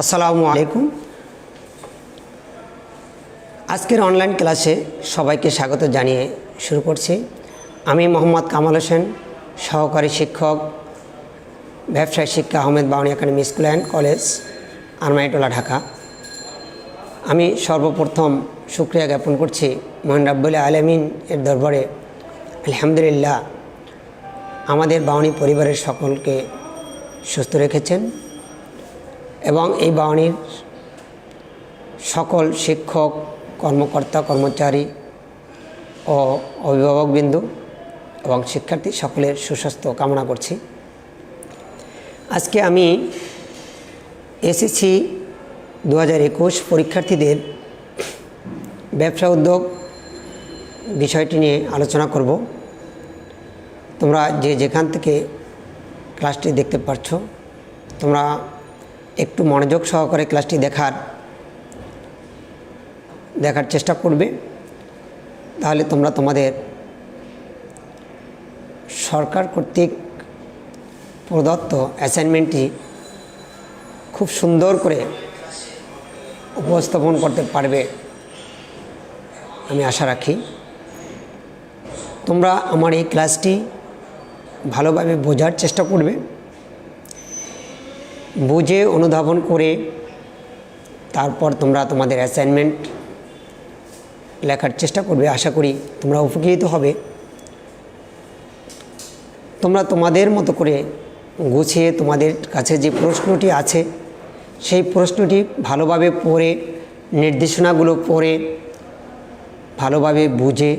আসসালামু আলাইকুম। আজকের অনলাইন ক্লাসে সবাইকে স্বাগত জানিয়ে শুরু করছি। আমি মোহাম্মদ কামাল হোসেন, সহকারী শিক্ষক, ব্যবসায় শিক্ষা, Ahmed Bawany academy school and college, Armanitola, Dhaka. আমি সর্বপ্রথম শুকরিয়া জ্ঞাপন করছি মহান রাব্বুল আলামিন এর দরবারে। আলহামদুলিল্লাহ, আমাদের বাউনী পরিবারের সকলকে সুস্থ রেখেছেন এবং এই বাউনীর সকল শিক্ষক, কর্মকর্তা, কর্মচারী ও অভিভাবকবৃন্দ এবং শিক্ষার্থী সকলের সুস্বাস্থ্য কামনা করছি। আজকে আমি এসএসসি 2021 পরীক্ষার্থীদের ব্যবসা উদ্যোগ বিষয়টি নিয়ে আলোচনা করব। তোমরা যে যেখান থেকে ক্লাসটি দেখতে পাচ্ছ, তোমরা একটু মনোযোগ সহকারে ক্লাসটি দেখার চেষ্টা করবে, তাহলে তোমরা তোমাদের সরকার কর্তৃক প্রদত্ত অ্যাসাইনমেন্টটি খুব সুন্দর করে উপস্থাপন করতে পারবে আমি আশা রাখি। তোমরা আমার এই ক্লাসটি ভালোভাবে বোঝার চেষ্টা করবে, বুঝে অনুধাবন করে তারপর তোমরা তোমাদের অ্যাসাইনমেন্ট লেখার চেষ্টা করবে। আশা করি তোমরা উপকৃত হবে। তোমরা তোমাদের মতো করে গুছিয়ে তোমাদের কাছে যে প্রশ্নটি আছে সেই প্রশ্নটি ভালোভাবে পড়ে, নির্দেশনাগুলো পড়ে ভালোভাবে বুঝে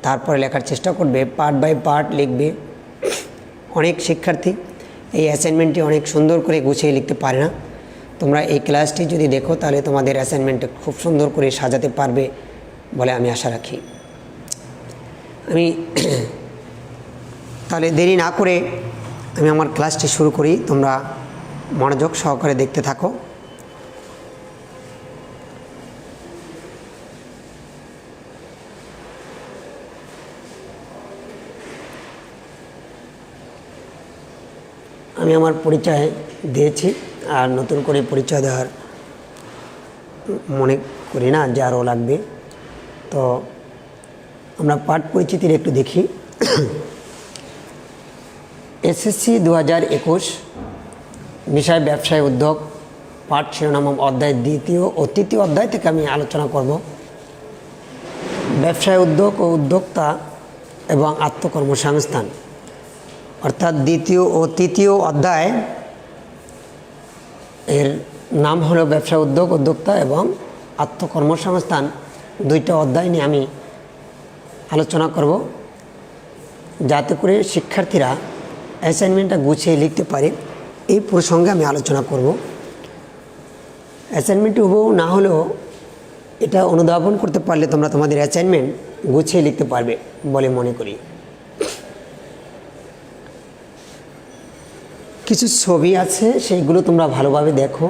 তারপরে লেখার চেষ্টা করবে। পার্ট বাই পার্ট লিখবে। অনেক শিক্ষার্থী এই অ্যাসাইনমেন্টটি অনেক সুন্দর করে গুছিয়ে লিখতে পারে না। তোমরা এই ক্লাসটি যদি দেখো তাহলে তোমাদের অ্যাসাইনমেন্টে খুব সুন্দর করে সাজাতে পারবে বলে আমি আশা রাখি। আমি তাহলে দেরি না করে আমি আমার ক্লাসটি শুরু করি। তোমরা মনোযোগ সহকারে দেখতে থাকো। আমি আমার পরিচয় দিয়েছি, আর নতুন করে পরিচয় দেওয়ার মনে করি না যে আরও লাগবে। তো আমরা পাঠ পরিচিতির একটু দেখি। এসএসসি 2021 বিষয় ব্যবসায় উদ্যোগ, পাঠ শিরোনাম অধ্যায় দ্বিতীয় ও তৃতীয় অধ্যায় থেকে আমি আলোচনা করব। ব্যবসায় উদ্যোগ ও উদ্যোক্তা এবং আত্মকর্মসংস্থান, অর্থাৎ দ্বিতীয় ও তৃতীয় অধ্যায় এর নাম হলো ব্যবসা উদ্যোগ, উদ্যোক্তা এবং আত্মকর্মসংস্থান। দুইটা অধ্যায় নিয়ে আমি আলোচনা করব, যাতে করে শিক্ষার্থীরা অ্যাসাইনমেন্টটা গুছিয়ে লিখতে পারে। এই প্রসঙ্গে আমি আলোচনা করব। অ্যাসাইনমেন্টটি হুবহু না হলেও এটা অনুধাবন করতে পারলে তোমরা তোমাদের অ্যাসাইনমেন্ট গুছিয়ে লিখতে পারবে বলে মনে করি। কিছু ছবি আছে, সেইগুলো তোমরা ভালোভাবে দেখো।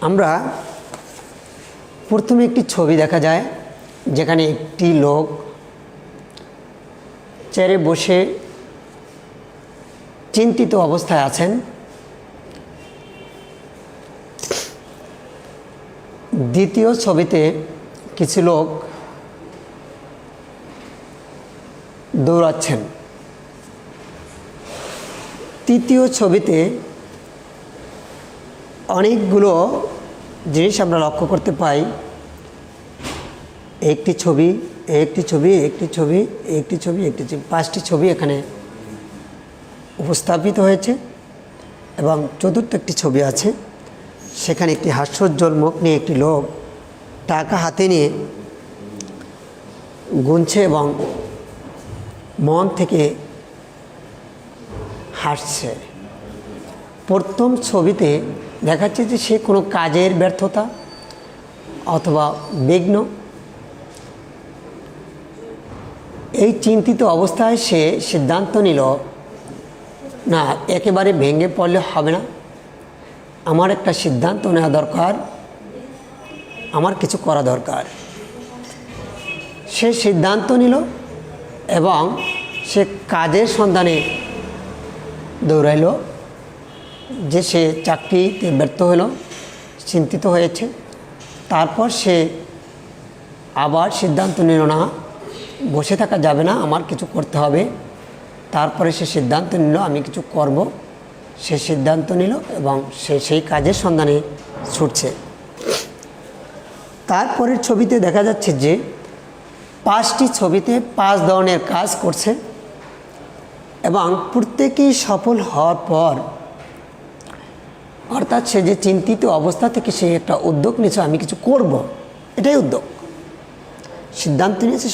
আমরা প্রথমে একটি ছবি দেখা যায়, যেখানে একটি লোক চেয়ারে বসে চিন্তিত অবস্থায় আছেন। দ্বিতীয় ছবিতে কিছু লোক দৌড়াচ্ছেন। তৃতীয় ছবিতে অনেকগুলো জিনিস আমরা লক্ষ্য করতে পাই। একটি ছবি, একটি ছবি, একটি ছবি, একটি ছবি, একটি ছবি, 5টি ছবি এখানে উপস্থাপিত হয়েছে। এবং চতুর্থ একটি ছবি আছে, সেখানে একটি হাস্যোজ্জ্বল মুখ নিয়ে একটি লোক টাকা হাতে নিয়ে গুনছে এবং মন থেকে হাসছে। প্রথম ছবিতে দেখাচ্ছে যে সে কোনো কাজের ব্যর্থতা অথবা বিঘ্ন, এই চিন্তিত অবস্থায় সে সিদ্ধান্ত নিল, না একেবারে ভেঙে পড়লে হবে না, আমার একটা সিদ্ধান্ত নেওয়া দরকার, আমার কিছু করা দরকার। সে সিদ্ধান্ত নিল এবং সে কাজের সন্ধানে দৌড়াইল, যে সে চাকরিতে ব্যর্থ হলো, চিন্তিত হয়েছে। তারপর সে আবার সিদ্ধান্ত নিল, না বসে থাকা যাবে না, আমার কিছু করতে হবে। তারপরে সে সিদ্ধান্ত নিল আমি কিছু করব। সে সিদ্ধান্ত নিল এবং সে সেই কাজের সন্ধানে ছুটছে। তারপরের ছবিতে দেখা যাচ্ছে যে 5টি ছবিতে 5 ধরনের কাজ করছে এবং প্রত্যেকেই সফল হওয়ার পর, অর্থাৎ সে যে চিন্তিত অবস্থা থেকে সে একটা উদ্যোগ নিয়েছে, আমি কিছু করব, এটাই উদ্যোগ। সিদ্ধান্ত নিয়েছে,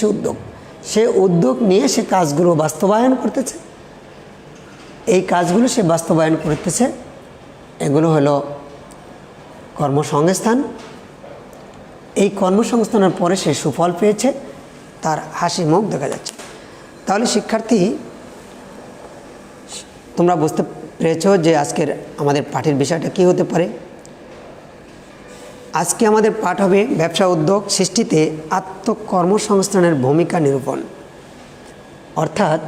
সে উদ্যোগ নিয়ে সে কাজগুলো বাস্তবায়ন করতেছে। এই কাজগুলো সে বাস্তবায়ন করতেছে, এগুলো হলো কর্মসংস্থান। এই কর্মসংস্থানের পরে সে সুফল পেয়েছে, তার হাসি মুখ দেখা যাচ্ছে। তাহলে শিক্ষার্থী, তোমরা বুঝতে পেরেছ যে আজকের আমাদের পাঠের বিষয়টা কী হতে পারে। আজকে আমাদের পাঠ হবে ব্যবসা উদ্যোগ সৃষ্টিতে আত্মকর্মসংস্থানের ভূমিকা নিরূপণ। অর্থাৎ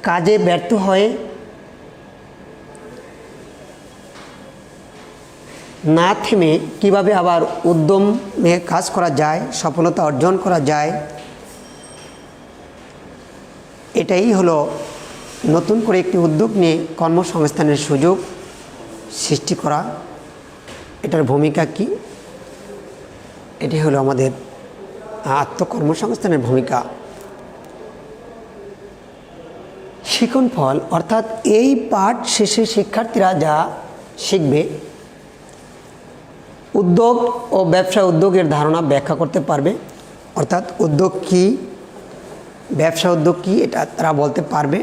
কাজে ব্যর্থ হয়ে না থেমে কিভাবে আবার উদ্যমে কাজ করা যায়, সফলতা অর্জন করা যায়, এটাই হলো নতুন করে একটি উদ্যোগ নিয়ে কর্মসংস্থানের সুযোগ সৃষ্টি করা। এটার ভূমিকা কি, এটি হলো আমাদের আত্মকর্মসংস্থানের ভূমিকা। শিখন ফল, অর্থাৎ এই পাঠ শেষে শিক্ষার্থীরা যা শিখবে, উদ্যোগ ও ব্যবসা উদ্যোগের ধারণা ব্যাখ্যা করতে পারবে। অর্থাৎ উদ্যোগ কী, ব্যবসা উদ্যোগ কী, এটা তারা বলতে পারবে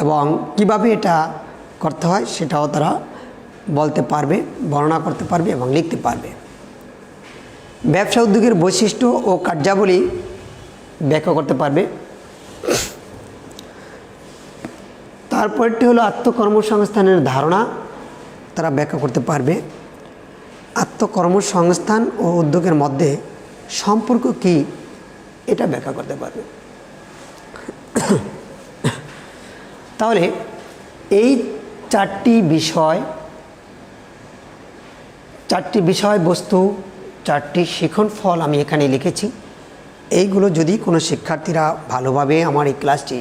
এবং কিভাবে এটা করতে হয় সেটাও তারা বলতে পারবে, বর্ণনা করতে পারবে এবং লিখতে পারবে। ব্যবসা উদ্যোগের বৈশিষ্ট্য ও কার্যাবলী ব্যাখ্যা করতে পারবে। তারপরটি হলো আত্মকর্মসংস্থানের ধারণা, তারা ব্যাখ্যা করতে পারবে। আত্মকর্মসংস্থান ও উদ্যোগের মধ্যে সম্পর্ক কী, এটা ব্যাখ্যা করতে পারবে। তাহলে এই চারটি বিষয়বস্তু, 4টি শিখন ফল আমি এখানে লিখেছি। এইগুলো যদি কোনো শিক্ষার্থীরা ভালোভাবে আমার এই ক্লাসটি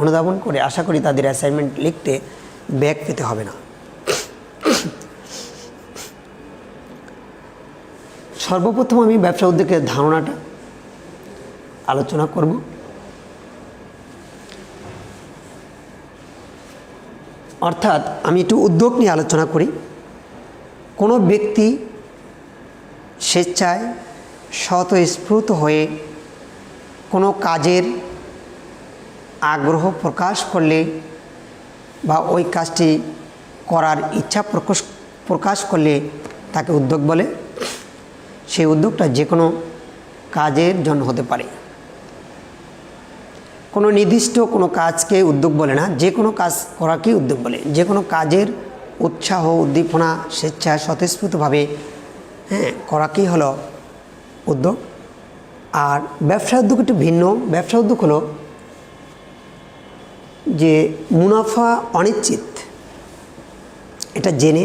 অনুধাবন করে, আশা করি তাদের অ্যাসাইনমেন্ট লিখতে ব্যাক পেতে হবে না। সর্বপ্রথম আমি ব্যবসা উদ্যোগের ধারণাটা আলোচনা করব। অর্থাৎ আমি একটু উদ্যোগ নিয়ে আলোচনা করি। কোনো ব্যক্তি স্বেচ্ছায় স্বতঃস্ফূর্ত হয়ে কোনো কাজের আগ্রহ প্রকাশ করলে বা ওই কাজটি করার ইচ্ছা প্রকাশ করলে তাকে উদ্যোগ বলে। সেই উদ্যোগটা যে কোনো কাজের জন্য হতে পারে, কোনো নির্দিষ্ট কোনো কাজকে উদ্যোগ বলে না, যে কোনো কাজ করাকেই উদ্যোগ বলে। যে কোনো কাজের উৎসাহ, উদ্দীপনা, স্বেচ্ছা, স্বতঃস্ফূর্তভাবে করাকেই হলো উদ্যোগ। আর ব্যবসা উদ্যোগ একটু ভিন্ন। ব্যবসা উদ্যোগ হলো যে মুনাফা অনিশ্চিত, এটা জেনে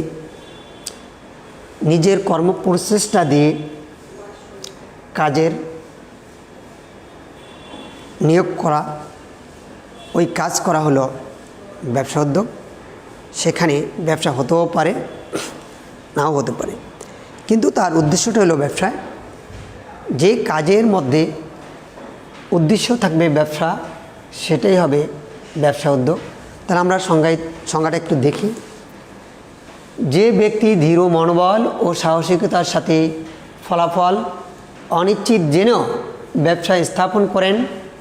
নিজের কর্মপ্রচেষ্টা দিয়ে কাজের নিয়োগ করা, ওই কাজ করা হলো ব্যবসা উদ্যোগ। সেখানে ব্যবসা হতেও পারে, নাও হতে পারে, কিন্তু তার উদ্দেশ্যটা হলো ব্যবসায়। যে কাজের মধ্যে উদ্দেশ্য থাকবে ব্যবসা, সেটাই হবে ব্যবসা উদ্যোগ। তাহলে আমরা সংজ্ঞাটা একটু দেখি। যে ব্যক্তি দৃঢ় মনোবল ও সাহসিকতার সাথে ফলাফল অনিশ্চিত জেনেও ব্যবসায় স্থাপন করেন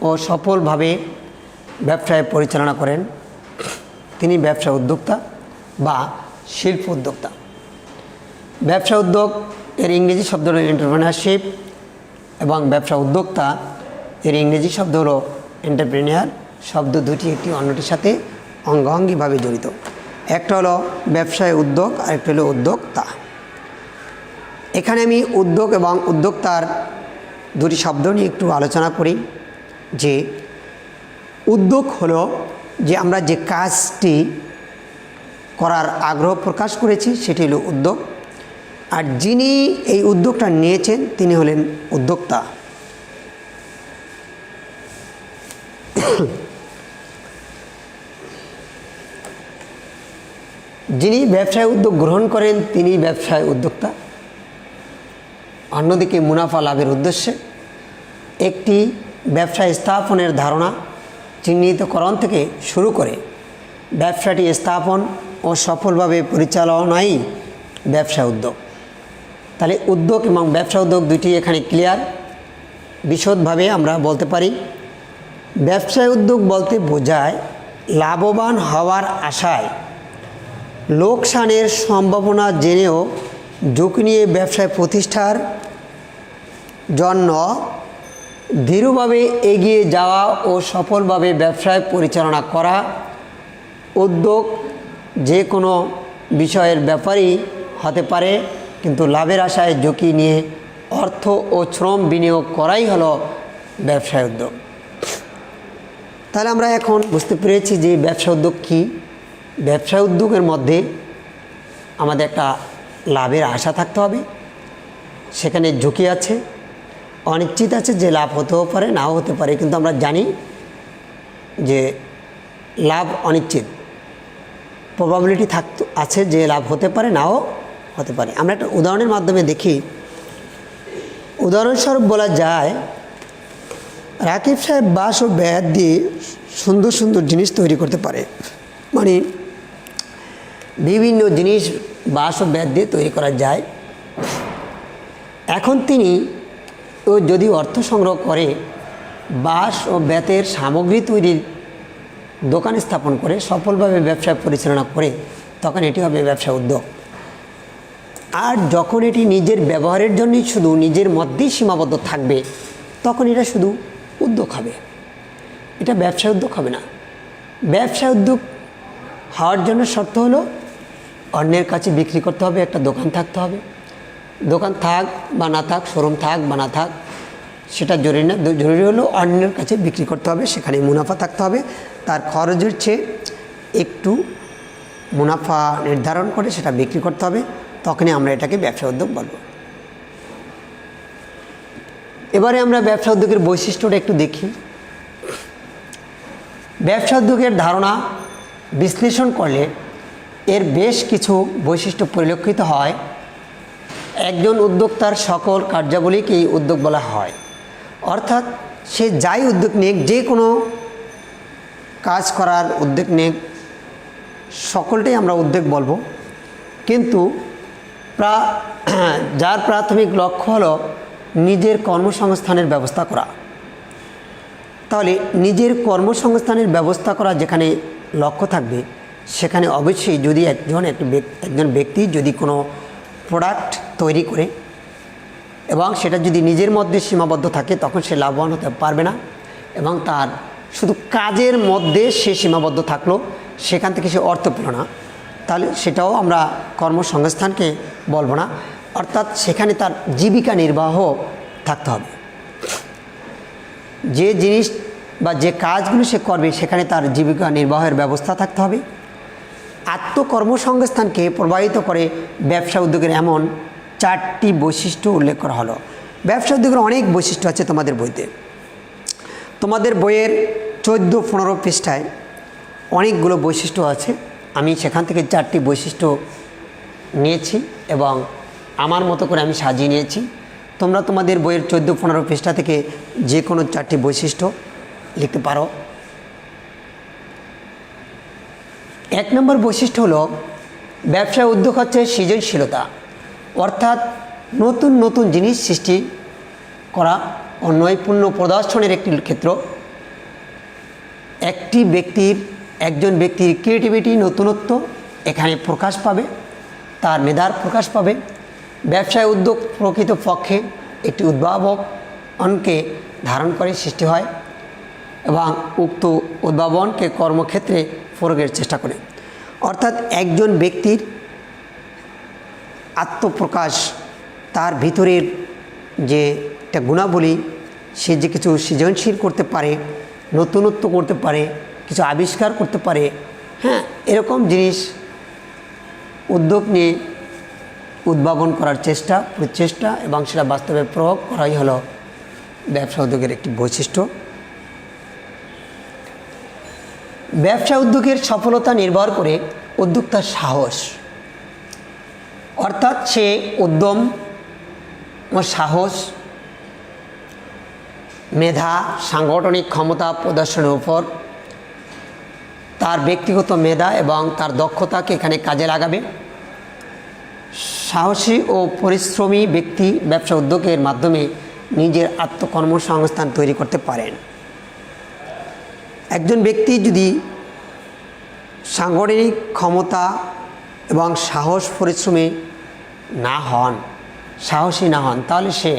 ও সফলভাবে ব্যবসায় পরিচালনা করেন, তিনি ব্যবসা উদ্যোক্তা বা শিল্প উদ্যোক্তা। ব্যবসা উদ্যোগ এর ইংরেজি শব্দ হলো এন্টারপ্রেনারশিপ এবং ব্যবসা উদ্যোক্তা এর ইংরেজি শব্দ হলো এন্টারপ্রেনিয়ার। শব্দ দুটি একটি অন্যটির সাথে অঙ্গাঙ্গিভাবে জড়িত। একটা হলো ব্যবসায় উদ্যোগ, আর একটা হলো উদ্যোক্তা। এখানে আমি উদ্যোগ এবং উদ্যোক্তার দুটি শব্দ নিয়ে একটু আলোচনা করি। যে উদ্যোগ হলো যে আমরা যে কাজটি করার আগ্রহ প্রকাশ করেছি সেটি হলো উদ্যোগ। আর যিনি এই উদ্যোগটা নিয়েছেন তিনি হলেন উদ্যোক্তা। যিনি ব্যবসায় উদ্যোগ গ্রহণ করেন তিনি ব্যবসায় উদ্যোক্তা। অন্যদিকে মুনাফা লাভের উদ্দেশ্যে একটি ব্যবসা স্থাপনের ধারণা চিহ্নিতকরণ থেকে শুরু করে ব্যবসাটি স্থাপন ও সফলভাবে পরিচালনাই ব্যবসা উদ্যোগ। তাহলে উদ্যোগ এবং ব্যবসা উদ্যোগ দুটি এখানে ক্লিয়ার। বিশদভাবে আমরা বলতে পারি, ব্যবসায় উদ্যোগ বলতে বোঝায় লাভবান হওয়ার আশায় লোকসানের সম্ভাবনা জেনেও ঝুঁকি নিয়ে ব্যবসায় প্রতিষ্ঠার জন্য দৃঢ়ভাবে এগিয়ে যাওয়া ও সফলভাবে ব্যবসায় পরিচালনা করা। উদ্যোগ যে কোনো বিষয়ের ব্যাপারেই হতে পারে, কিন্তু লাভের আশায় ঝুঁকি নিয়ে অর্থ ও শ্রম বিনিয়োগ করাই হলো ব্যবসায় উদ্যোগ। তাহলে আমরা এখন বুঝতে পেরেছি যে ব্যবসা উদ্যোগ কী। ব্যবসা উদ্যোগের মধ্যে আমাদের একটা লাভের আশা থাকতে হবে, সেখানে ঝুঁকি আছে, অনিশ্চিত আছে, যে লাভ হতেও পারে নাও হতে পারে, কিন্তু আমরা জানি যে লাভ অনিশ্চিত, প্রবাবিলিটি আছে যে লাভ হতে পারে নাও হতে পারে। আমরা একটা উদাহরণের মাধ্যমে দেখি। উদাহরণস্বরূপ বলা যায়, রাকিব সাহেব বাঁশ ও বেত দিয়ে সুন্দর সুন্দর জিনিস তৈরি করতে পারে। মানে বিভিন্ন জিনিস বাঁশ ও বেত দিয়ে তৈরি করা যায়। এখন তিনি যদি অর্থ সংগ্রহ করে বাঁশ ও বেতের সামগ্রী তৈরির দোকান স্থাপন করে সফলভাবে ব্যবসা পরিচালনা করে, তখন এটি হবে ব্যবসা উদ্যোগ। আর যখন এটি নিজের ব্যবহারের জন্যই শুধু নিজের মধ্যেই সীমাবদ্ধ থাকবে, তখন এটা শুধু উদ্যোগ হবে, এটা ব্যবসা উদ্যোগ হবে না। ব্যবসা উদ্যোগ হওয়ার জন্য শর্ত হলো অন্যের কাছে বিক্রি করতে হবে, একটা দোকান থাকতে হবে। দোকান থাক বা না থাক, শোরুম থাক বা না থাক, সেটা জরুরি না। জরুরি হলো অন্যের কাছে বিক্রি করতে হবে, সেখানে মুনাফা থাকতে হবে। তার খরচের চেয়ে একটু মুনাফা নির্ধারণ করে সেটা বিক্রি করতে হবে, তখনই আমরা এটাকে ব্যবসা উদ্যোগ বলব। এবারে আমরা ব্যবসা উদ্যোগের বৈশিষ্ট্যটা একটু দেখি। ব্যবসা উদ্যোগের ধারণা বিশ্লেষণ করলে এর বেশ কিছু বৈশিষ্ট্য পরিলক্ষিত হয়। একজন উদ্যোক্তার সকল কার্যাবলীকেই উদ্যোগ বলা হয়, অর্থাৎ সে যাই উদ্যোগ নিক, যে কোনো কাজ করার উদ্যোগ নিক, সকলটাই আমরা উদ্যোগ বলবো। কিন্তু যার প্রাথমিক লক্ষ্য হলো নিজের কর্মসংস্থানের ব্যবস্থা করা। তাহলে নিজের কর্মসংস্থানের ব্যবস্থা করা যেখানে লক্ষ্য থাকবে, সেখানে অবশ্যই যদি একজন ব্যক্তি যদি কোনো প্রোডাক্ট তৈরি করে এবং সেটা যদি নিজের মধ্যে সীমাবদ্ধ থাকে, তখন সে লাভবান হতে পারবে না। এবং তার শুধু কাজের মধ্যে সে সীমাবদ্ধ থাকলো, সেখান থেকে সে অর্থ পেল না, তাহলে সেটাও আমরা কর্মসংস্থানকে বলবো না। অর্থাৎ সেখানে তার জীবিকা নির্বাহ থাকতে হবে। যে জিনিস বা যে কাজগুলো সে করবে, সেখানে তার জীবিকা নির্বাহের ব্যবস্থা থাকতে হবে। আত্মকর্মসংস্থানকে প্রভাবিত করে ব্যবসা উদ্যোগের এমন 4টি বৈশিষ্ট্য উল্লেখ করা হলো। ব্যবসা উদ্যোগের অনেক বৈশিষ্ট্য আছে তোমাদের বইতে। তোমাদের বইয়ের 14-15 পৃষ্ঠায় অনেকগুলো বৈশিষ্ট্য আছে। আমি সেখান থেকে 4টি বৈশিষ্ট্য নিয়েছি এবং আমার মতো করে আমি সাজিয়ে নিয়েছি। তোমরা তোমাদের বইয়ের 14-15 পৃষ্ঠা থেকে যে কোনো 4টি বৈশিষ্ট্য লিখতে পারো। 1 নম্বর বৈশিষ্ট্য হলো ব্যবসা উদ্যোগ হচ্ছে সৃজনশীলতা, অর্থাৎ নতুন নতুন জিনিস সৃষ্টি করা ও নৈপুণ্য প্রদর্শনের একটি ক্ষেত্র। একজন ব্যক্তির ক্রিয়েটিভিটি, নতুনত্ব এখানে প্রকাশ পাবে, তার মেধার প্রকাশ পাবে। ব্যবসায় উদ্যোগ প্রকৃতপক্ষে একটি উদ্ভাবনকে ধারণ করে সৃষ্টি হয় এবং উক্ত উদ্ভাবনকে কর্মক্ষেত্রে প্রয়োগের চেষ্টা করে। অর্থাৎ একজন ব্যক্তির আত্মপ্রকাশ, তার ভিতরের যে একটা গুণাবলী, সে যে কিছু সৃজনশীল করতে পারে, নতুনত্ব করতে পারে, কিছু আবিষ্কার করতে পারে, হ্যাঁ, এরকম জিনিস উদ্যোগ নিয়ে উদ্ভাবন করার প্রচেষ্টা এবং সেটা বাস্তবে প্রয়োগ করাই হলো ব্যবসা উদ্যোগের একটি বৈশিষ্ট্য। ব্যবসা উদ্যোগের সফলতা নির্ভর করে উদ্যোক্তার সাহস, অর্থাৎ সে উদ্যম ও সাহস, মেধা, সাংগঠনিক ক্ষমতা প্রদর্শনের উপর তার ব্যক্তিগত মেধা এবং তার দক্ষতাকে এখানে কাজে লাগাবে। সাহসী ও পরিশ্রমী ব্যক্তি ব্যবসা উদ্যোগের মাধ্যমে নিজের আত্মকর্মসংস্থান তৈরি করতে পারেন। একজন ব্যক্তি যদি সাংগঠনিক ক্ষমতা এবং সাহস পরিশ্রমী না হন, সাহসী না হন, তাহলে সে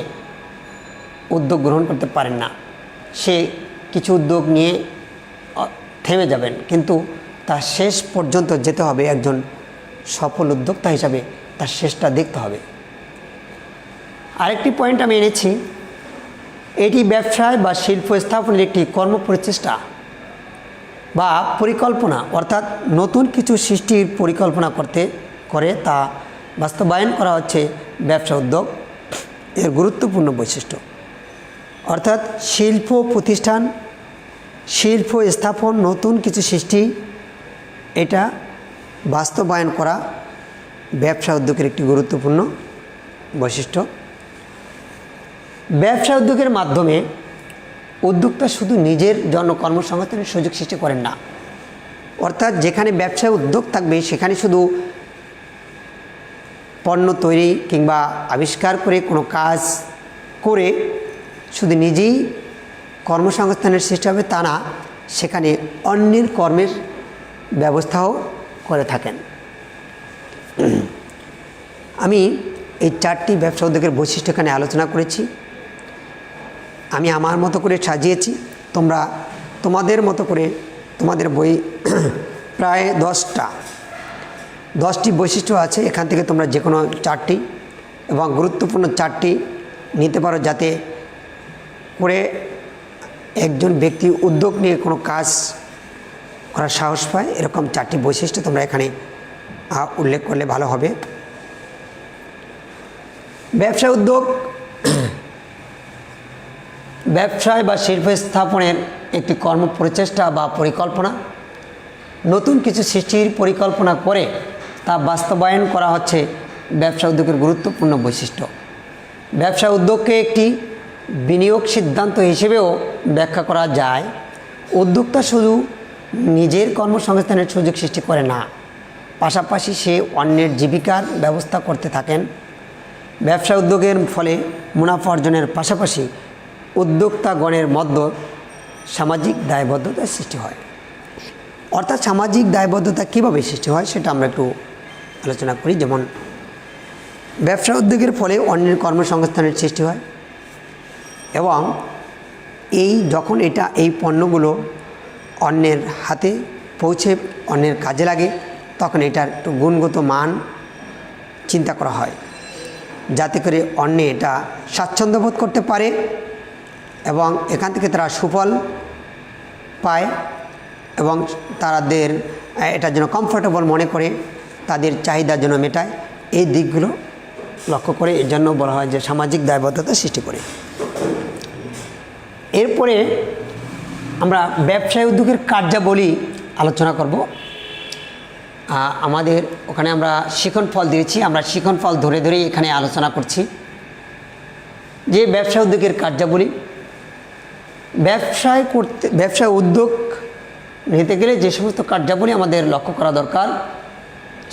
উদ্যোগ গ্রহণ করতে পারেন না। সে কিছু উদ্যোগ নিয়ে থেমে যাবেন, কিন্তু তার শেষ পর্যন্ত যেতে হবে। একজন সফল উদ্যোক্তা হিসাবে তার শেষটা দেখতে হবে। আরেকটি পয়েন্ট আমি এনেছি, এটি ব্যবসায় বা শিল্প স্থাপনের একটি কর্মপ্রচেষ্টা বা পরিকল্পনা, অর্থাৎ নতুন কিছু সৃষ্টির পরিকল্পনা করে তা বাস্তবায়ন করা হচ্ছে ব্যবসা উদ্যোগ এর গুরুত্বপূর্ণ বৈশিষ্ট্য। অর্থাৎ শিল্প প্রতিষ্ঠান, শিল্প স্থাপন, নতুন কিছু সৃষ্টি, এটা বাস্তবায়ন করা ব্যবসা উদ্যোগের একটি গুরুত্বপূর্ণ বৈশিষ্ট্য। ব্যবসা উদ্যোগের মাধ্যমে উদ্যোক্তা শুধু নিজের জন্য কর্মসংস্থানের সুযোগ সৃষ্টি করেন না, অর্থাৎ যেখানে ব্যবসায় উদ্যোগ থাকবে সেখানে শুধু পণ্য তৈরি কিংবা আবিষ্কার করে কোনো কাজ করে শুধু নিজেই কর্মসংস্থানের সৃষ্টি হবে তা না, সেখানে অন্যের কর্মের ব্যবস্থাও করে থাকেন। আমি এই 4টি ব্যবসা উদ্যোগের বৈশিষ্ট্য এখানে আলোচনা করেছি। আমি আমার মতো করে সাজিয়েছি, তোমরা তোমাদের মতো করে তোমাদের বই প্রায় 10টি বৈশিষ্ট্য আছে, এখান থেকে তোমরা যে কোনো 4টি এবং গুরুত্বপূর্ণ 4টি নিতে পারো, যাতে করে একজন ব্যক্তি উদ্যোগ নিয়ে কোনো কাজ করার সাহস পায়। এরকম 4টি বৈশিষ্ট্য তোমরা এখানে উল্লেখ করলে ভালো হবে। ব্যবসা উদ্যোগ ব্যবসায় বা শিল্প স্থাপনের একটি কর্মপ্রচেষ্টা বা পরিকল্পনা, নতুন কিছু সৃষ্টির পরিকল্পনা করে তা বাস্তবায়ন করা হচ্ছে ব্যবসা উদ্যোগের গুরুত্বপূর্ণ বৈশিষ্ট্য। ব্যবসা উদ্যোগকে একটি বিনিয়োগ সিদ্ধান্ত হিসেবেও ব্যাখ্যা করা যায়। উদ্যোক্তা শুধু নিজের কর্মসংস্থানের সুযোগ সৃষ্টি করে না, পাশাপাশি সে অন্যের জীবিকার ব্যবস্থা করতে থাকেন। ব্যবসা উদ্যোগের ফলে মুনাফা অর্জনের পাশাপাশি উদ্যোক্তাগণের মধ্যে সামাজিক দায়বদ্ধতার সৃষ্টি হয়। অর্থাৎ সামাজিক দায়বদ্ধতা কীভাবে সৃষ্টি হয় সেটা আমরা একটু আলোচনা করি। যেমন ব্যবসা উদ্যোগের ফলে অন্যের কর্মসংস্থানের সৃষ্টি হয় এবং যখন এই পণ্যগুলো অন্যের হাতে পৌঁছে অন্যের কাজে লাগে, তখন এটার একটু গুণগত মান চিন্তা করা হয়, যাতে করে অন্যে এটা স্বাচ্ছন্দ্য বোধ করতে পারে এবং এখান থেকে তারা সুফল পায় এবং তাদের এটার জন্য কমফোর্টেবল মনে করে তাদের চাহিদার জন্য মেটায়। এই দিকগুলো লক্ষ্য করে এর জন্য বলা হয় যে সামাজিক দায়বদ্ধতা সৃষ্টি করে। এরপরে আমরা ব্যবসায় উদ্যোগের কার্যাবলী আলোচনা করব। আমাদের ওখানে আমরা শিখন ফল দিয়েছি, আমরা শিখন ফল ধরে ধরেই এখানে আলোচনা করছি যে ব্যবসা উদ্যোগের কার্যাবলী। ব্যবসায় উদ্যোগ নিতে গেলে যে সমস্ত কার্যাবলী আমাদের লক্ষ্য করা দরকার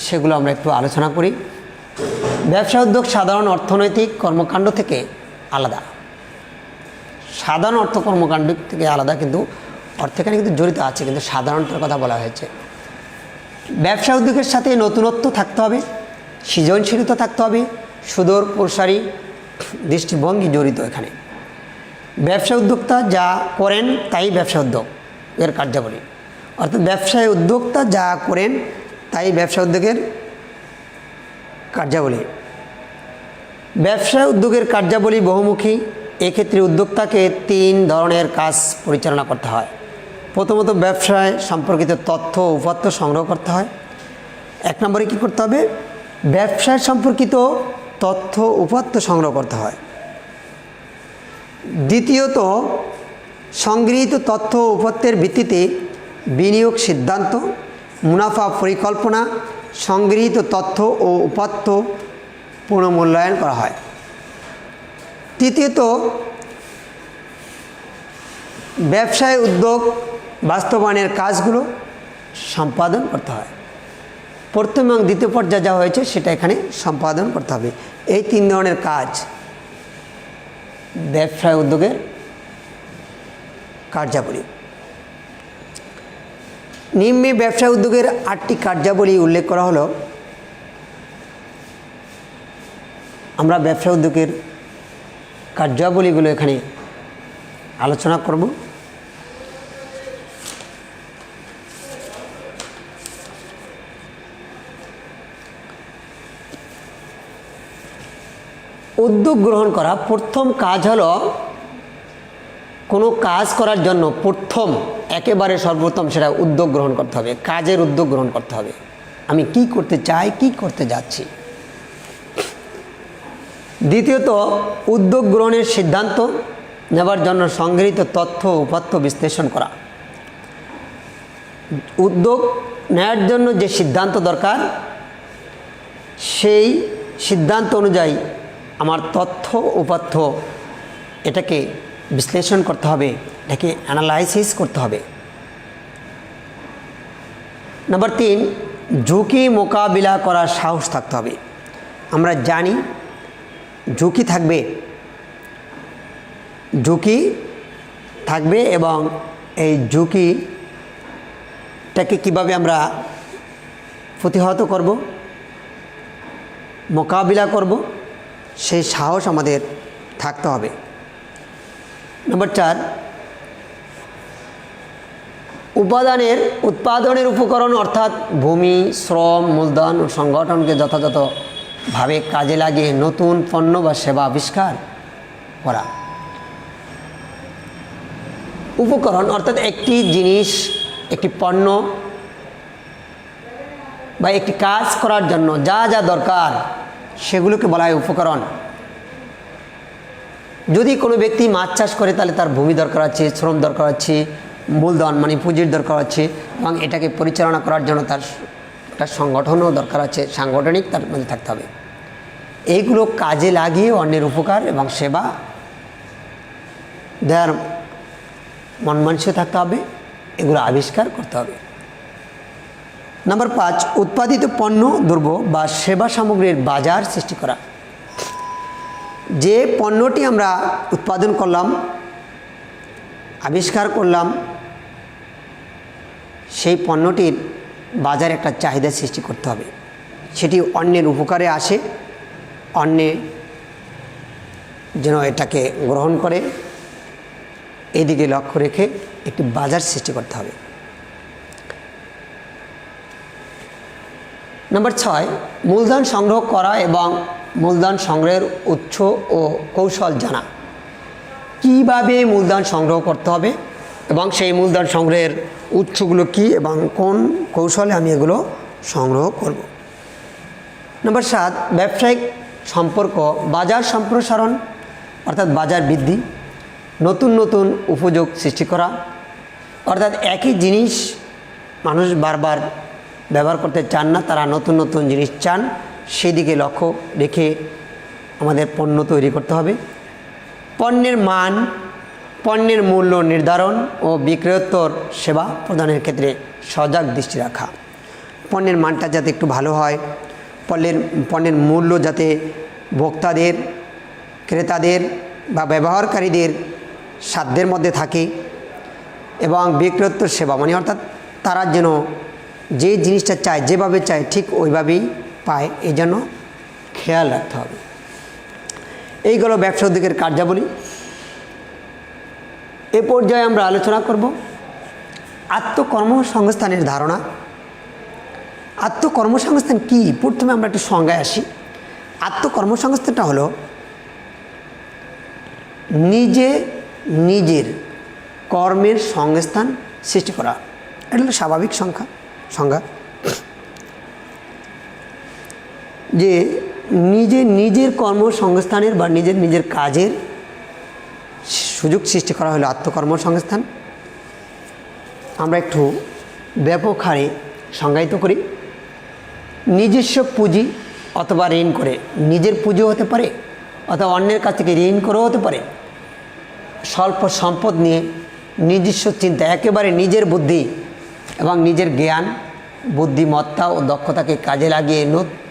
সেগুলো আমরা একটু আলোচনা করি। ব্যবসা উদ্যোগ সাধারণ অর্থনৈতিক কর্মকাণ্ড থেকে আলাদা, সাধারণ কর্মকাণ্ড থেকে আলাদা, কিন্তু অর্থেখানে কিন্তু জড়িত আছে, কিন্তু সাধারণতার কথা বলা হয়েছে। ব্যবসা উদ্যোগের সাথে নতুনত্ব থাকতে হবে, সৃজনশীলতা থাকতে হবে, সুদূর প্রসারী দৃষ্টিভঙ্গি জড়িত এখানে। ব্যবসা উদ্যোক্তা যা করেন তাই ব্যবসা উদ্যোগ এর কার্যাবলী, অর্থাৎ ব্যবসায় উদ্যোক্তা যা করেন তাই ব্যবসা উদ্যোগের কার্যাবলী। ব্যবসা উদ্যোগের কার্যাবলী বহুমুখী। এক্ষেত্রে উদ্যোক্তাকে 3 ধরনের কাজ পরিচালনা করতে হয়। প্রথমত ব্যবসায় সম্পর্কিত তথ্য ও উপাত্ত সংগ্রহ করতে হয়। 1 নম্বরে কী করতে হবে? ব্যবসায় সম্পর্কিত তথ্য উপাত্ত সংগ্রহ করতে হয়। দ্বিতীয়ত সংগৃহীত তথ্য ও উপাত্তের ভিত্তিতে বিনিয়োগ সিদ্ধান্ত, মুনাফা পরিকল্পনা, সংগৃহীত তথ্য ও উপাত্ত পুনর্মূল্যায়ন করা হয়। তৃতীয়ত ব্যবসায় উদ্যোগ বাস্তবায়নের কাজগুলো সম্পাদন করতে হয়। প্রথম এবং দ্বিতীয় পর্যায়ে যা হয়েছে সেটা এখানে সম্পাদন করতে হবে। এই 3 ধরনের কাজ ব্যবসায় উদ্যোগের কার্যাবলী। নিম্নে ব্যবসায় উদ্যোগের 8টি কার্যাবলী উল্লেখ করা হলো। আমরা ব্যবসায় উদ্যোগের কার্যাবলীগুলো এখানে আলোচনা করব। উদ্যোগ গ্রহণ করা প্রথম কাজ হলো, কোনো কাজ করার জন্য প্রথম একেবারে সর্বপ্রথম সেটা উদ্যোগ গ্রহণ করতে হবে, কাজের উদ্যোগ গ্রহণ করতে হবে। আমি কি করতে চাই, কি করতে যাচ্ছি। দ্বিতীয়ত উদ্যোগ গ্রহণের সিদ্ধান্ত নেবার জন্য সংগৃহীত তথ্য উপাত্ত বিশ্লেষণ করা। উদ্যোগ নেওয়ার জন্য যে সিদ্ধান্ত দরকার সেই সিদ্ধান্ত অনুযায়ী আমার তথ্য উপাত্ত এটাকে বিশ্লেষণ করতে হবে, এটাকে অ্যানালাইসিস করতে হবে। নাম্বার 3, ঝুঁকি মোকাবিলা করার সাহস থাকতে হবে। আমরা জানি ঝুঁকি থাকবে এবং এই ঝুঁকিটাকে কীভাবে আমরা প্রতিহত করব, মোকাবিলা করব, সেই সাহস আমাদের থাকতে হবে। নম্বর 4, উৎপাদনের উপকরণ অর্থাৎ ভূমি, শ্রম, মূলধন ও সংগঠনকে যথাযথভাবে কাজে লাগিয়ে নতুন পণ্য বা সেবা আবিষ্কার করা। উপকরণ অর্থাৎ একটি জিনিস, একটি পণ্য বা একটি কাজ করার জন্য যা যা দরকার সেগুলোকে বলা হয় উপকরণ। যদি কোনো ব্যক্তি মাছ চাষ করে তাহলে তার ভূমি দরকার আছে, শ্রম দরকার আছে, মূলধন মানে পুঁজির দরকার আছে, এবং এটাকে পরিচালনা করার জন্য তার একটা সংগঠনও দরকার আছে, সাংগঠনিক তার মধ্যে থাকতে হবে। এইগুলো কাজে লাগিয়ে অন্যের উপকার এবং সেবা দেওয়ার মন মানসিক থাকতে হবে, এগুলো আবিষ্কার করতে হবে। নাম্বার 5, উৎপাদিত পণ্য দ্রব্য বা সেবা সামগ্রীর বাজার সৃষ্টি করা। যে পণ্যটি আমরা উৎপাদন করলাম, আবিষ্কার করলাম, সেই পণ্যটির বাজারে একটা চাহিদা সৃষ্টি করতে হবে, সেটি অন্যের উপকারে আসে, অন্যে যেন এটাকে গ্রহণ করে, এদিকে লক্ষ্য রেখে একটি বাজার সৃষ্টি করতে হবে। নাম্বার 6, মূলধন সংগ্রহ করা এবং মূলধন সংগ্রহের উৎস ও কৌশল জানা। কিভাবে মূলধন সংগ্রহ করতে হবে এবং সেই মূলধন সংগ্রহের উৎসগুলো কি এবং কোন কৌশলে আমি এগুলো সংগ্রহ করব। নাম্বার 7, ব্যবসায়িক সম্পর্ক, বাজার সম্প্রসারণ অর্থাৎ বাজার বৃদ্ধি, নতুন নতুন উপযোগ সৃষ্টি করা, অর্থাৎ একই জিনিস মানুষ বারবার ব্যবহার করতে চান না, তারা নতুন নতুন জিনিস চান, সেদিকে লক্ষ্য রেখে আমাদের পণ্য তৈরি করতে হবে। পণ্যের মান, পণ্যের মূল্য নির্ধারণ ও বিক্রয়োত্তর সেবা প্রদানের ক্ষেত্রে সজাগ দৃষ্টি রাখা। পণ্যের মানটা যাতে একটু ভালো হয়, পণ্যের মূল্য যাতে ভোক্তাদের, ক্রেতাদের বা ব্যবহারকারীদের সাধ্যের মধ্যে থাকে, এবং বিক্রয়োত্তর সেবা মানে অর্থাৎ তারা যেন যে জিনিসটা চায়, যেভাবে চায় ঠিক ওইভাবেই পায়, এই জন্য খেয়াল রাখতে হবে। এইগুলো ব্যবসা উদ্যোগের কার্যাবলী। এ পর্যায়ে আমরা আলোচনা করব আত্মকর্মসংস্থানের ধারণা। আত্মকর্মসংস্থান কি? প্রথমে আমরা একটু সংজ্ঞায় আসি। আত্মকর্মসংস্থানটা হলো নিজের কর্মের সংস্থান সৃষ্টি করা, এটা হলো স্বাভাবিক সংজ্ঞা। যে নিজের কর্মসংস্থানের বা নিজের কাজের সুযোগ সৃষ্টি করা হলো আত্মকর্মসংস্থান। আমরা একটু ব্যাপক হারে সংজ্ঞায়িত করি। নিজস্ব পুঁজি অথবা ঋণ করে, নিজের পুঁজিও হতে পারে অথবা অন্যের কাছ থেকে ঋণ করেও হতে পারে, স্বল্প সম্পদ নিয়ে নিজস্ব চিন্তা, একেবারে নিজের বুদ্ধি এবং নিজের জ্ঞান, বুদ্ধিমত্তা ও দক্ষতাকে কাজে লাগিয়ে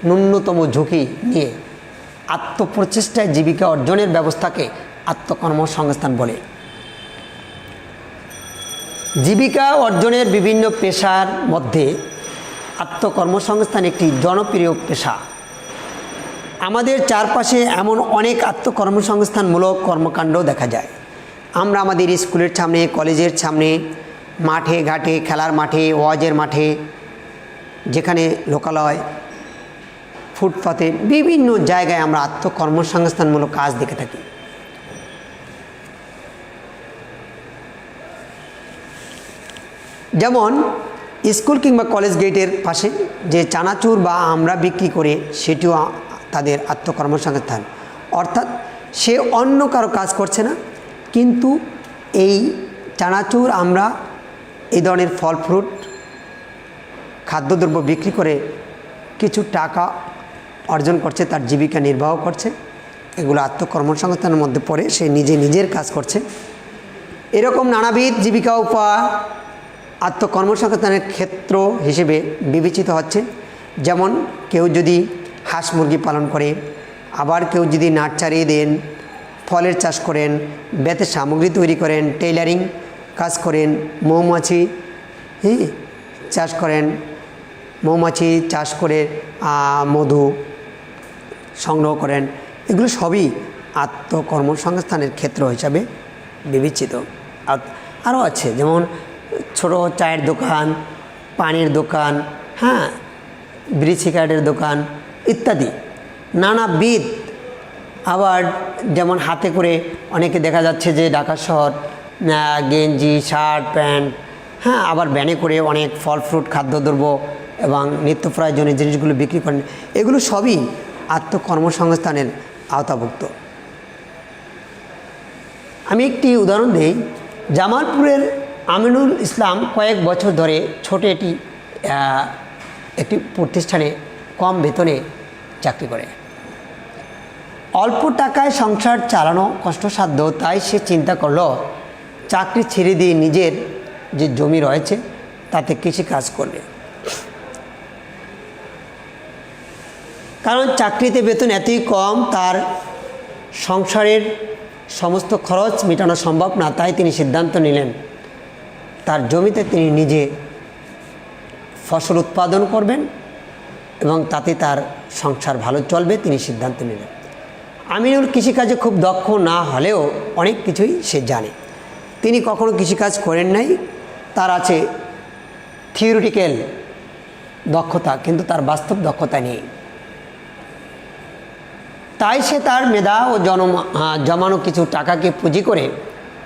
ন্যূনতম ঝুঁকি নিয়ে আত্মপ্রচেষ্টায় জীবিকা অর্জনের ব্যবস্থাকে আত্মকর্মসংস্থান বলে। জীবিকা অর্জনের বিভিন্ন পেশার মধ্যে আত্মকর্মসংস্থান একটি জনপ্রিয় পেশা। আমাদের চারপাশে এমন অনেক আত্মকর্মসংস্থানমূলক কর্মকাণ্ড দেখা যায়। আমরা আমাদের স্কুলের সামনে, কলেজের সামনে, মাঠে ঘাটে, খেলার মাঠে, ওয়াজের মাঠে, যেখানে লোকালয়, ফুটপাতে, বিভিন্ন জায়গায় আমরা আত্মকর্মসংস্থানমূলক কাজ দেখে থাকি। যেমন স্কুল কিংবা কলেজ গেটের পাশে যে চানাচুর বা আমরা বিক্রি করে, সেটিও তাদের আত্মকর্মসংস্থান। অর্থাৎ সে অন্য কারো কাজ করছে না, কিন্তু এই চানাচুর, আমরা এই ধরনের ফল ফ্রুট, খাদ্যদ্রব্য বিক্রি করে কিছু টাকা অর্জন করছে, তার জীবিকা নির্বাহ করছে। এগুলো আত্মকর্মসংস্থানের মধ্যে পড়ে। সে নিজের কাজ করছে। এরকম নানাবিধ জীবিকা উপায় আত্মকর্মসংস্থানের ক্ষেত্র হিসেবে বিবেচিত হচ্ছে। যেমন কেউ যদি হাঁস মুরগি পালন করে, আবার কেউ যদি নার্সারি দেন, ফলের চাষ করেন, বেতের সামগ্রী তৈরি করেন, টেইলারিং কাজ করেন, মৌমাছি চাষ করেন, মৌমাছি চাষ করে মধু সংগ্রহ করেন। এগুলো সবই আত্মকর্মসংস্থানের ক্ষেত্র হিসাবে বিবেচিত। আরও আছে, যেমন ছোট চায়ের দোকান, পানির দোকান, বিড়ি সিগারেটের দোকান ইত্যাদি নানাবিধ। আবার যেমন হাতে করে অনেকে দেখা যাচ্ছে যে ঢাকা শহর গেঞ্জি, শার্ট, প্যান্ট, আবার ভ্যানে করে অনেক ফল ফ্রুট, খাদ্যদ্রব্য এবং নিত্য প্রয়োজনীয় জিনিসগুলো বিক্রি করেন। এগুলো সবই আত্মকর্মসংস্থানের আওতাভুক্ত। আমি একটি উদাহরণ দিই। জামালপুরের আমিনুল ইসলাম কয়েক বছর ধরে ছোট একটি প্রতিষ্ঠানে কম বেতনে চাকরি করে। অল্প টাকায় সংসার চালানো কষ্টসাধ্য, তাই সে চিন্তা করলো চাকরি ছেড়ে দিয়ে নিজের যে জমি রয়েছে তাতে কৃষিকাজ করবে। কারণ চাকরিতে বেতন এতই কম, তার সংসারের সমস্ত খরচ মেটানো সম্ভব না। তাই তিনি সিদ্ধান্ত নিলেন তার জমিতে তিনি নিজে ফসল উৎপাদন করবেন এবং তাতে তার সংসার ভালো চলবে। তিনি সিদ্ধান্ত নিলেন। আমিনুল কৃষিকাজে খুব দক্ষ না হলেও অনেক কিছুই সে জানে। তিনি কখনো কৃষিকাজ করেন নাই। তার আছে থিওরিটিক্যাল দক্ষতা, কিন্তু তার বাস্তব দক্ষতা নেই। তাই সে তার মেধা ও জমানো কিছু টাকাকে পুঁজি করে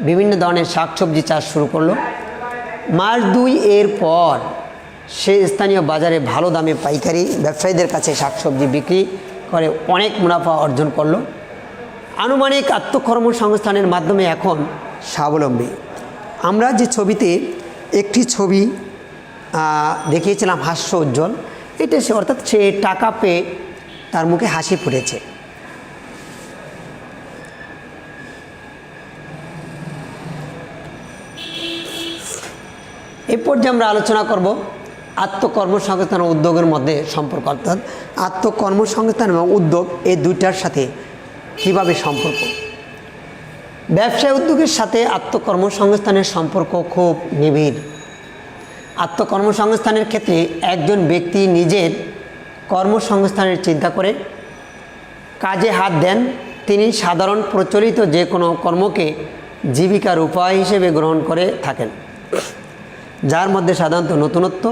বিভিন্ন ধরনের শাকসবজি চাষ শুরু করলো। মাস 2 এর পর সে স্থানীয় বাজারে ভালো দামে পাইকারি ব্যবসায়ীদের কাছে শাকসবজি বিক্রি করে অনেক মুনাফা অর্জন করলো। আনুমানিক আত্মকর্মসংস্থানের মাধ্যমে এখন স্বাবলম্বী। আমরা যে ছবিতে একটি ছবি দেখিয়েছিলাম, হাস্য উজ্জ্বল, এটা সে, অর্থাৎ সে টাকা পেয়ে তার মুখে হাসি ফুটেছে। এই পর্যায়ে আমরা আলোচনা করব আত্মকর্মসংস্থান ও উদ্যোগের মধ্যে সম্পর্ক, অর্থাৎ আত্মকর্মসংস্থান এবং উদ্যোগ এই দুইটার সাথে কীভাবে সম্পর্ক। ব্যবসায় উদ্যোগের সাথে আত্মকর্মসংস্থানের সম্পর্ক খুব নিবিড়। আত্মকর্মসংস্থানের ক্ষেত্রে একজন ব্যক্তি নিজের কর্মসংস্থানের চিন্তা করে কাজে হাত দেন। তিনি সাধারণ প্রচলিত যে কোনো কর্মকে জীবিকার উপায় হিসেবে গ্রহণ করে থাকেন, যার মধ্যে সাধারণত নতুনত্ব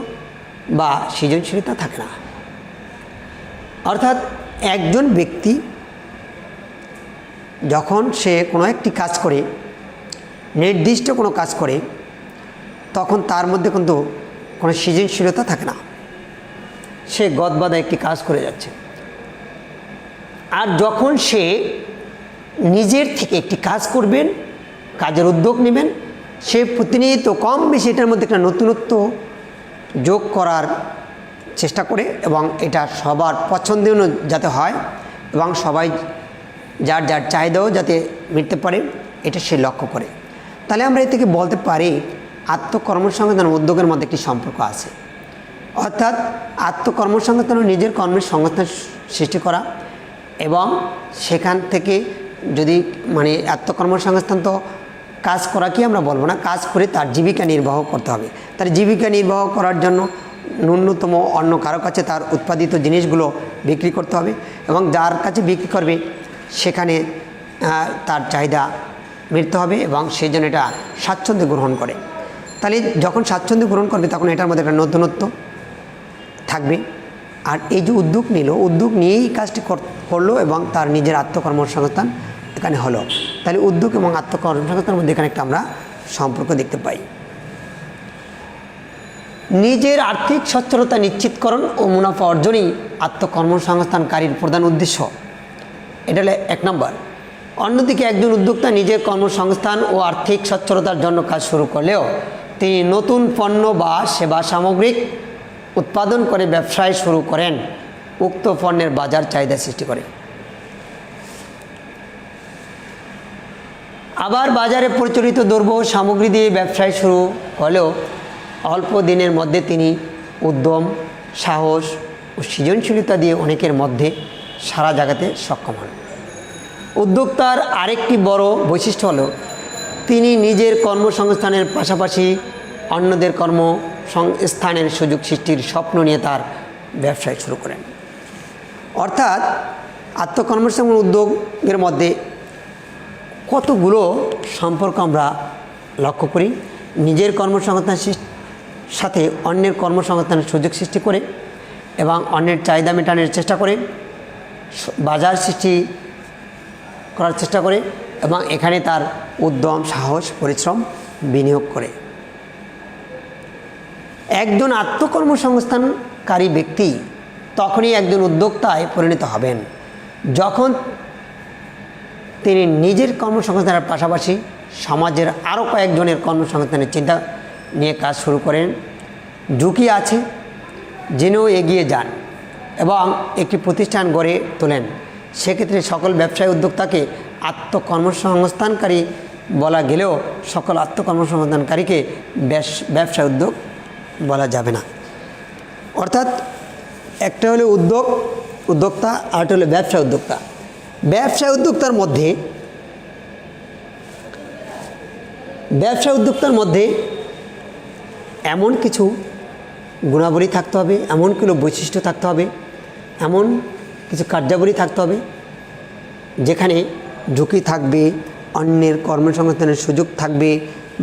বা সৃজনশীলতা থাকে না। অর্থাৎ একজন ব্যক্তি যখন সে কোনো একটি কাজ করে, নির্দিষ্ট কোনো কাজ করে, তখন তার মধ্যে কিন্তু কোনো সৃজনশীলতা থাকে না, সে গদবাঁধা একটি কাজ করে যাচ্ছে। আর যখন সে নিজের থেকে একটি কাজ করবেন, কাজের উদ্যোগ নেবেন, সে প্রতিনিয়ত কম বেশি এটার মধ্যে একটা নতুনত্ব যোগ করার চেষ্টা করে এবং এটা সবার পছন্দনীয় যাতে হয় এবং সবাই যার যার চাহিদাও যাতে মিটতে পারে, এটা সে লক্ষ্য করে। তাহলে আমরা এ থেকে বলতে পারি আত্মকর্মসংস্থান উদ্যোগের মধ্যে একটি সম্পর্ক আছে। অর্থাৎ আত্মকর্মসংস্থান ও নিজের কর্মের সংস্থান সৃষ্টি করা এবং সেখান থেকে যদি মানে আত্মকর্মসংস্থান তো কাজ করা কি আমরা বলবো না, কাজ করে তার জীবিকা নির্বাহ করতে হবে। তার জীবিকা নির্বাহ করার জন্য ন্যূনতম অন্য কারো কাছে তার উৎপাদিত জিনিসগুলো বিক্রি করতে হবে এবং যার কাছে বিক্রি করবে সেখানে তার চাহিদা মিটতে হবে এবং সেই জন্য এটা স্বাচ্ছন্দ্য গ্রহণ করে। তাহলে যখন স্বাচ্ছন্দ্য গ্রহণ করবে তখন এটার মধ্যে একটা নতুনত্ব থাকবে। আর এই যে উদ্যোগ নিল, উদ্যোগ নিয়েই কাজটি করলো এবং তার নিজের আত্মকর্মসংস্থান এখানে হলো। তাহলে উদ্যোগ এবং আত্মকর্মসংস্থানের মধ্যে এখানে একটা আমরা সম্পর্ক দেখতে পাই। নিজের আর্থিক সচ্ছলতা নিশ্চিতকরণ ও মুনাফা অর্জনই আত্মকর্মসংস্থানকারীর প্রধান উদ্দেশ্য। এটা হলো 1 নম্বর। অন্যদিকে একজন উদ্যোক্তা নিজের কর্মসংস্থান ও আর্থিক সচ্ছলতার জন্য কাজ শুরু করলেও তিনি নতুন পণ্য বা সেবা সামগ্রিক উৎপাদন করে ব্যবসায় শুরু করেন, উক্ত পণ্যের বাজার চাহিদা সৃষ্টি করে। আবার বাজারে প্রচলিত দ্রব্য সামগ্রী দিয়ে ব্যবসায় শুরু হলেও অল্প দিনের মধ্যে তিনি উদ্যম, সাহস ও সৃজনশীলতা দিয়ে অনেকের মধ্যে সাড়া জাগাতে সক্ষম হন। উদ্যোক্তার আরেকটি বড় বৈশিষ্ট্য হলো তিনি নিজের কর্মসংস্থানের পাশাপাশি অন্যদের কর্মসংস্থানের সুযোগ সৃষ্টির স্বপ্ন নিয়ে তার ব্যবসায় শুরু করেন। অর্থাৎ আত্মকর্মসংস্থান উদ্যোগের মধ্যে কতগুলো সম্পর্ক আমরা লক্ষ্য করি। নিজের কর্মসংস্থানের সাথে অন্যের কর্মসংস্থানের সুযোগ সৃষ্টি করে এবং অন্যের চাহিদা মেটানোর চেষ্টা করে, বাজার সৃষ্টি করার চেষ্টা করে এবং এখানে তার উদ্যম, সাহস, পরিশ্রম বিনিয়োগ করে। একজন আত্মকর্মসংস্থানকারী ব্যক্তি তখনই একজন উদ্যোক্তায় পরিণত হবেন যখন তিনি নিজের কর্মসংস্থানের পাশাপাশি সমাজের আরও কয়েকজনের কর্মসংস্থানের চিন্তা নিয়ে কাজ শুরু করেন, ঝুঁকি আছে জেনেও এগিয়ে যান এবং একটি প্রতিষ্ঠান গড়ে তোলেন। সেক্ষেত্রে সকল ব্যবসায়ী উদ্যোক্তাকে আত্মকর্মসংস্থানকারী বলা গেলেও সকল আত্মকর্মসংস্থানকারীকে ব্যবসা উদ্যোগ বলা যাবে না। অর্থাৎ একটা হলো উদ্যোক্তা আর একটা হলো ব্যবসা উদ্যোক্তা। ব্যবসা উদ্যোক্তার মধ্যে এমন কিছু গুণাবলী থাকতে হবে, এমন কিছু বৈশিষ্ট্য থাকতে হবে, এমন কিছু কার্যাবলী থাকতে হবে যেখানে ঝুঁকি থাকবে, অন্যের কর্মসংস্থানের সুযোগ থাকবে,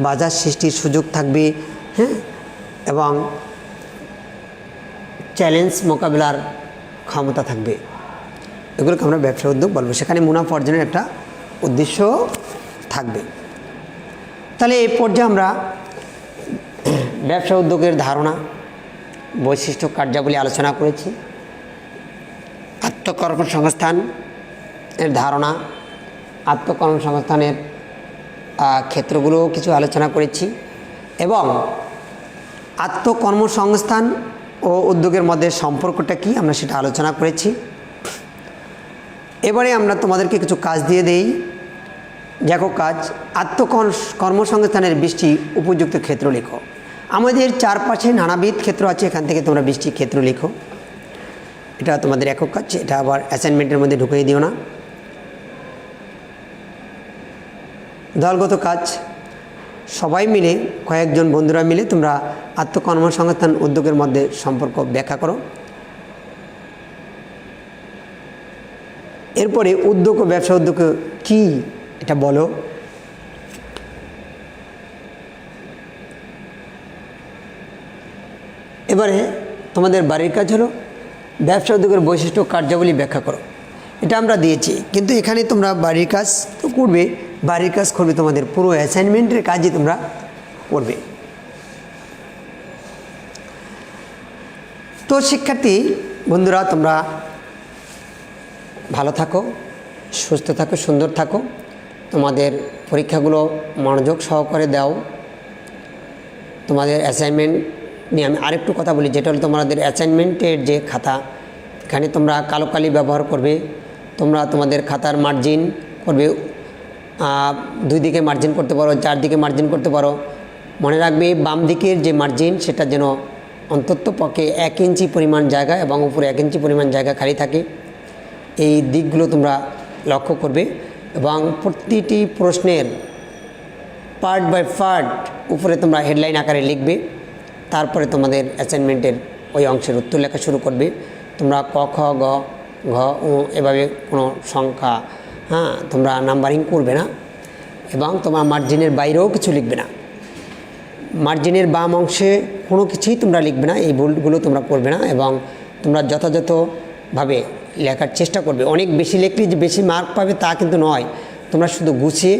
বাজার সৃষ্টির সুযোগ থাকবে, হ্যাঁ, এবং চ্যালেঞ্জ মোকাবিলার ক্ষমতা থাকবে। এগুলোকে আমরা ব্যবসা উদ্যোগ বলবো। সেখানে মুনাফা অর্জনের একটা উদ্দেশ্য থাকবে। তাহলে এই পর্যায়ে আমরা ব্যবসা উদ্যোগের ধারণা, বৈশিষ্ট্য, কার্যাবলী আলোচনা করেছি। আত্মকর্মসংস্থানের ধারণা, আত্মকর্মসংস্থানের ক্ষেত্রগুলো কিছু আলোচনা করেছি এবং আত্মকর্মসংস্থান ও উদ্যোগের মধ্যে সম্পর্কটা কি আমরা সেটা আলোচনা করেছি। এবারে আমরা তোমাদেরকে কিছু কাজ দিয়ে দেই। দেখো কাজ, আত্মকর্মসংস্থানের 20টি উপযুক্ত ক্ষেত্র লেখো। আমাদের চারপাশে নানাবিধ ক্ষেত্র আছে, এখান থেকে তোমরা 20টি ক্ষেত্র লেখো। এটা তোমাদের একক কাজ, এটা আবার অ্যাসাইনমেন্টের মধ্যে ঢুকিয়ে দিও না। দলগত কাজ, সবাই মিলে, কয়েকজন বন্ধুরা মিলে তোমরা আত্মকর্মসংস্থান উদ্যোগের মধ্যে সম্পর্ক ব্যাখ্যা করো। এরপরে উদ্যোগ ও ব্যবসা উদ্যোগ কী এটা বলো। এবারে তোমাদের বাড়ির কাজ হলো ব্যবসা উদ্যোগের বৈশিষ্ট্য, কার্যাবলী ব্যাখ্যা করো। এটা আমরা দিয়েছি, কিন্তু এখানে তোমরা বাড়ির কাজ তো করবে, বাড়ির কাজ করবে, তোমাদের পুরো অ্যাসাইনমেন্টের কাজই তোমরা করবে। তো শিক্ষার্থী বন্ধুরা, তোমরা ভালো থাকো, সুস্থ থাকো, সুন্দর থাকো। তোমাদের পরীক্ষাগুলো মনোযোগ সহকারে দাও। তোমাদের অ্যাসাইনমেন্ট নিয়ে আমি আরেকটু কথা বলি, যেটা হলো তোমাদের অ্যাসাইনমেন্টের যে খাতা, এখানে তোমরা কালো কালি ব্যবহার করবে। তোমরা তোমাদের খাতার মার্জিন করবে, 2 দিকে মার্জিন করতে পারো, 4 দিকে মার্জিন করতে পারো। মনে রাখবে বাম দিকের যে মার্জিন সেটা যেন অন্তত পক্ষে 1 ইঞ্চি পরিমাণ জায়গা এবং উপরে 1 ইঞ্চি পরিমাণ জায়গা খালি থাকে। এই দিকগুলো তোমরা লক্ষ্য করবে এবং প্রতিটি প্রশ্নের পার্ট বাই পার্ট উপরে তোমরা হেডলাইন আকারে লিখবে। তারপরে তোমাদের অ্যাসাইনমেন্টের ওই অংশের উত্তর লেখা শুরু করবে। তোমরা ক, খ, গ, ঘ, উ এভাবে কোনো সংখ্যা তোমরা নাম্বারিং করবে না এবং তোমার মার্জিনের বাইরেও কিছু লিখবে না। মার্জিনের বাম অংশে কোনো কিছুই তোমরা লিখবে না, এই ভুলগুলো তোমরা করবে না এবং তোমরা যথাযথভাবে লেখার চেষ্টা করবে। অনেক বেশি লিখলে যে বেশি মার্ক পাবে তা কিন্তু নয়। তোমরা শুধু গুছিয়ে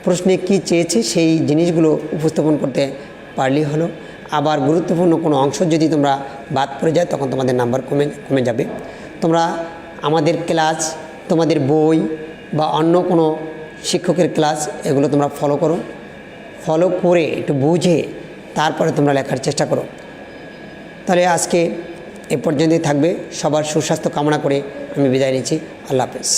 প্রশ্নে কী চেয়েছে সেই জিনিসগুলো উপস্থাপন করতে পারলেই হলো। আবার গুরুত্বপূর্ণ কোনো অংশ যদি তোমরা বাদ পড়ে যায় তখন তোমাদের নাম্বার কমে যাবে। তোমরা আমাদের ক্লাস, তোমাদের বই বা অন্য কোনো শিক্ষকের ক্লাস এগুলো তোমরা ফলো করো। ফলো করে একটু বুঝে তারপরে তোমরা লেখার চেষ্টা করো। তাহলে আজকে এ পর্যন্তই থাকবে। সবার সুস্বাস্থ্য কামনা করে আমি বিদায় নিচ্ছি। আল্লাহ হাফেজ।